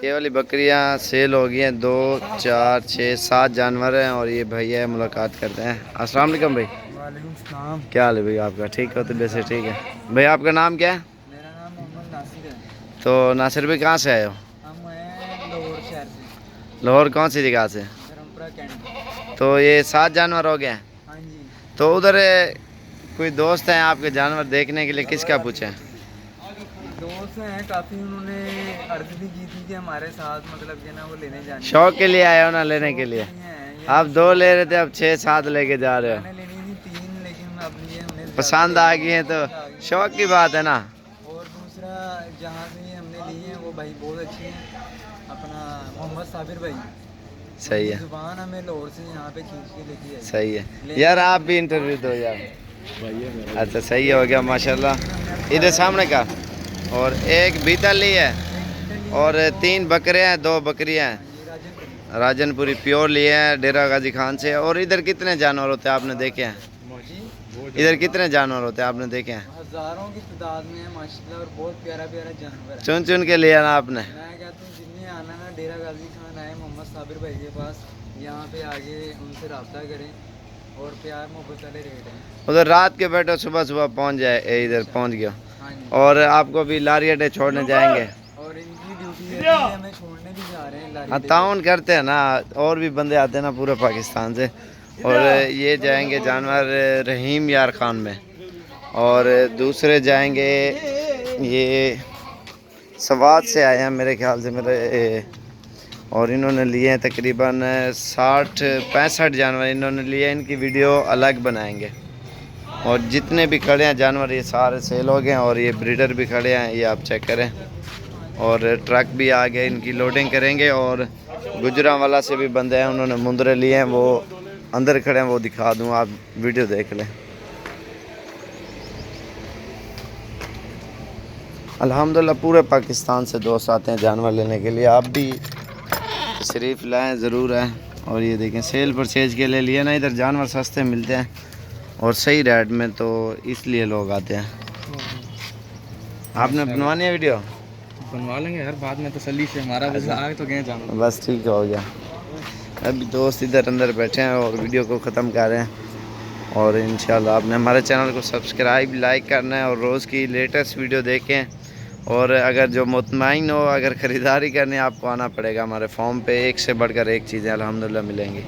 یہ والی بکریاں سیل ہو گئی ہیں، 2 4 6 7 جانور ہیں، اور یہ بھائی ہے ملاقات کرتے ہیں۔ السلام علیکم بھائی۔ وعلیکم السلام۔ کیا حال ہے بھائی آپ کا؟ ٹھیک ہو؟ طبیعت سے ٹھیک ہے بھائی؟ آپ کا نام کیا ہے؟ میرا نام محمد ناصر ہے۔ تو ناصر بھائی کہاں سے آئے ہو؟ ہم ہیں لاہور شہر سے۔ لاہور کون سی جگہ سے؟ دھرمپورہ کینٹ۔ تو یہ 7 جانور ہو گئے؟ ہاں جی۔ تو ادھر کوئی دوست ہیں آپ کے جانور دیکھنے کے لیے، کس کا پوچھیں؟ دوست ہیں کافی، انہوں نے عرض بھی کی تھی کہ ہمارے ساتھ مطلب کہ نا وہ لینے جانے شوق کے لیے آئے ہو نا لینے کے لیے؟ آپ 2 لے رہے تھے، اب 6 7 لے کے جا رہے ہو۔ میں نے لینی تھی 3 لیکن اب لیے ہم نے پسند آ گئی ہیں تو شوق کی بات ہے نا۔ اور دوسرا جہاں سے ہم نے لی ہیں وہ بھائی بہت اچھے ہیں، اپنا محمد صابر بھائی۔ صحیح ہے، زبان ہمیں لاہور سے یہاں پہ کھینچ کے لے کے آئی۔ صحیح ہے یار، آپ بھی انٹرویو دو یار۔ اچھا صحیح ہو گیا ماشاءاللہ۔ ادھر سامنے کا، اور ایک بیتل لی ہے، اور 3 بکرے ہیں، 2 بکریاں ہیں، راجن پوری پیور لیے ہیں ڈیرہ غازی خان سے۔ اور ادھر کتنے جانور ہوتے ہیں آپ نے دیکھے ہیں؟ ادھر کتنے جانور ہوتے ہیں آپ نے دیکھے ہیں؟ ہزاروں کی تعداد میں ماشاءاللہ، اور بہت پیارا پیارا جانور ہے۔ چن چن کے لیا نا آپ نے؟ میں کہتا ہوں جتنے آنا نا ڈیرہ غازی خان آئے محمد صابر بھائی کے پاس، یہاں پہ آگے ان سے رابطہ کریں، اور پیار محبت والے ریٹ ہیں ادھر۔ رات کے بیٹھو صبح صبح پہنچ جائے، ادھر پہنچ گیا۔ ہاں جی۔ اور آپ کو بھی لاری اڈے چھوڑنے جائیں گے، اور ان کی ڈیوٹی ہے، ہمیں چھوڑنے بھی جا رہے ہیں لاری۔ تعاون کرتے ہیں نا، اور بھی بندے آتے ہیں نا پورے پاکستان سے۔ اور یہ جائیں گے جانور رحیم یار خان میں، اور دوسرے جائیں گے یہ سوات سے آئے ہیں میرے خیال سے میرے، اور انہوں نے لیے ہیں تقریباً 60 65 جانور انہوں نے لیے ہیں۔ ان کی ویڈیو الگ بنائیں گے، اور جتنے بھی کھڑے ہیں جانور یہ سارے سیل ہو گئے ہیں، اور یہ بریڈر بھی کھڑے ہیں، یہ آپ چیک کریں۔ اور ٹرک بھی آ گئے، ان کی لوڈنگ کریں گے۔ اور گجرانوالہ سے بھی بندے ہیں، انہوں نے مندرے لیے ہیں، وہ اندر کھڑے ہیں، وہ دکھا دوں، آپ ویڈیو دیکھ لیں۔ الحمدللہ پورے پاکستان سے دوست آتے ہیں جانور لینے کے لیے، آپ بھی تشریف لائیں ضرور ہے۔ اور یہ دیکھیں سیل پرچیز کے لیے لیے نا، ادھر جانور سستے ملتے ہیں اور صحیح ریٹ میں، تو اس لیے لوگ آتے ہیں۔ آپ نے بنوانی ہے ویڈیو؟ بنوا لیں گے ہر بات میں تسلی سے، ہمارا بس آگے تو گئے جانا بس ٹھیک ہو گیا۔ ابھی دوست ادھر اندر بیٹھے ہیں اور ویڈیو کو ختم کر رہے ہیں۔ اور انشاءاللہ آپ نے ہمارے چینل کو سبسکرائب لائک کرنا ہے، اور روز کی لیٹسٹ ویڈیو دیکھیں۔ اور اگر جو مطمئن ہو، اگر خریداری کرنی ہے، آپ کو آنا پڑے گا ہمارے فارم پہ، ایک سے بڑھ کر ایک چیزیں الحمدللہ ملیں گی۔